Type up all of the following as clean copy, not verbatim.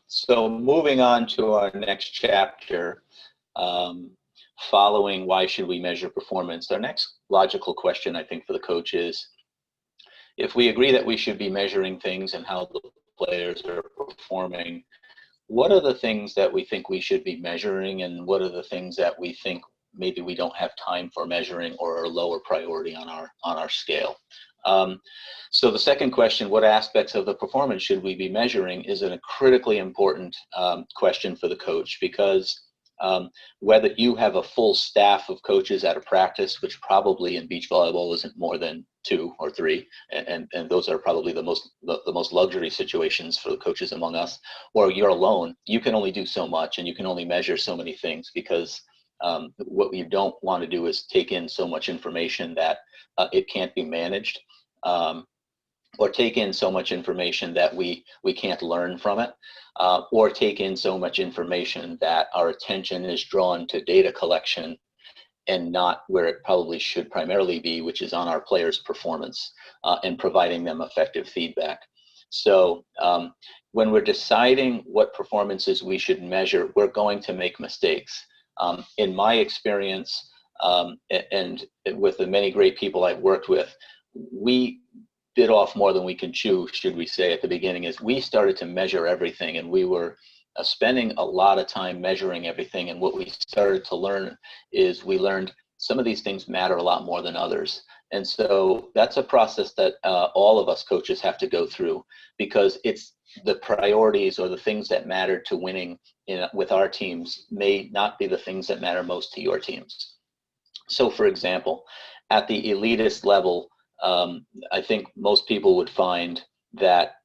So moving on to our next chapter, um, following why should we measure performance, our next logical question, I think, for the coach is, if we agree that we should be measuring things and how the players are performing, what are the things that we think we should be measuring, and what are the things that we think maybe we don't have time for measuring or are lower priority on our scale? So the second question, what aspects of the performance should we be measuring, is a critically important question for the coach, because whether you have a full staff of coaches at a practice, which probably in beach volleyball isn't more than 2 or 3, and those are probably the most luxury situations for the coaches among us, or you're alone, you can only do so much and you can only measure so many things, because what you don't want to do is take in so much information that it can't be managed, or take in so much information that we can't learn from it, or take in so much information that our attention is drawn to data collection and not where it probably should primarily be, which is on our players' performance and providing them effective feedback. So when we're deciding what performances we should measure, we're going to make mistakes. In my experience, and with the many great people I've worked with, we bit off more than we can chew, should we say, at the beginning. Is we started to measure everything, and we were spending a lot of time measuring everything. And what we started to learn is we learned some of these things matter a lot more than others. And so that's a process that all of us coaches have to go through, because it's the priorities or the things that matter to winning with our teams may not be the things that matter most to your teams. So for example, at the elitist level, I think most people would find that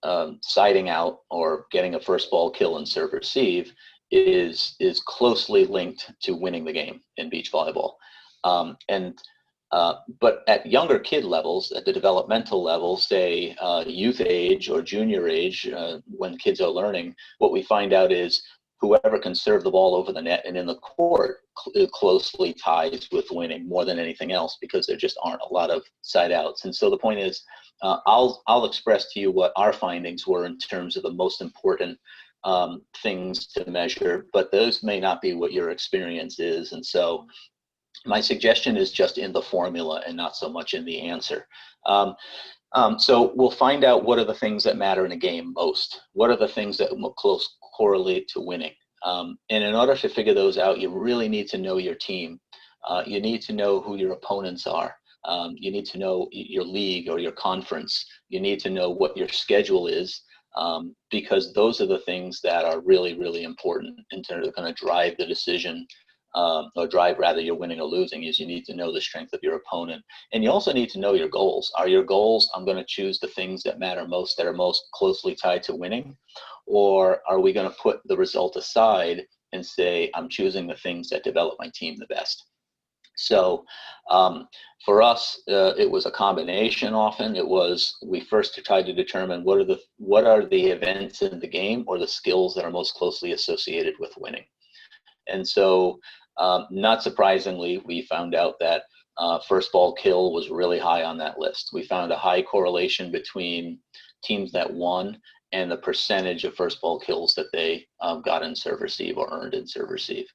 siding out or getting a first ball kill and serve receive is closely linked to winning the game in beach volleyball. But at younger kid levels, at the developmental level, say youth age or junior age, when kids are learning, what we find out is whoever can serve the ball over the net and in the court closely ties with winning more than anything else, because there just aren't a lot of side outs. And so the point is, I'll express to you what our findings were in terms of the most important things to measure, but those may not be what your experience is. And so my suggestion is just in the formula and not so much in the answer. So we'll find out what are the things that matter in a game most. What are the things that close correlate to winning? And in order to figure those out, you really need to know your team. You need to know who your opponents are. You need to know your league or your conference. You need to know what your schedule is, because those are the things that are really, really important in terms of going to drive the decision, or drive rather your winning or losing. Is you need to know the strength of your opponent. And you also need to know your goals. Are your goals, I'm going to choose the things that matter most, that are most closely tied to winning? Or are we going to put the result aside and say, I'm choosing the things that develop my team the best? So for us, it was a combination. Often it was, we first tried to determine what are the events in the game or the skills that are most closely associated with winning. And so not surprisingly, we found out that first ball kill was really high on that list. We found a high correlation between teams that won and the percentage of first ball kills that they got in serve receive or earned in serve receive.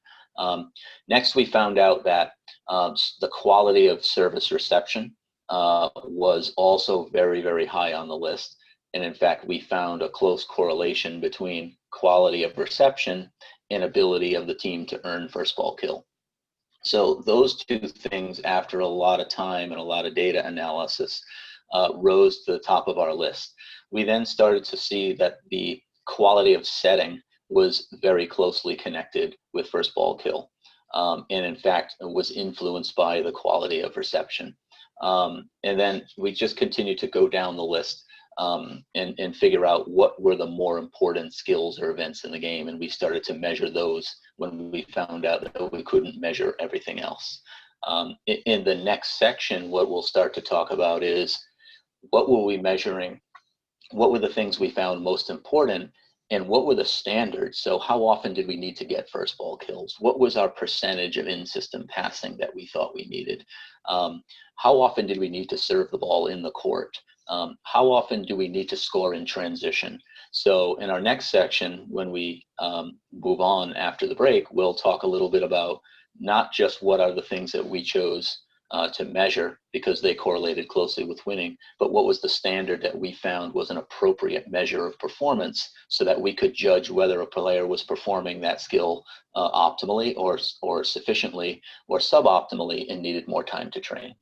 Next, we found out that the quality of service reception was also very, very high on the list. And in fact, we found a close correlation between quality of reception and ability of the team to earn first ball kill. So those two things, after a lot of time and a lot of data analysis, rose to the top of our list. We then started to see that the quality of setting was very closely connected with first ball kill, and in fact was influenced by the quality of reception. And then we just continued to go down the list and figure out what were the more important skills or events in the game, and we started to measure those when we found out that we couldn't measure everything else. In the next section, what we'll start to talk about is what were we measuring, what were the things we found most important, and what were the standards? So how often did we need to get first ball kills? What was our percentage of in-system passing that we thought we needed? How often did we need to serve the ball in the court? How often do we need to score in transition? So in our next section, when we move on after the break, we'll talk a little bit about not just what are the things that we chose to measure because they correlated closely with winning, but what was the standard that we found was an appropriate measure of performance so that we could judge whether a player was performing that skill optimally or sufficiently or suboptimally and needed more time to train.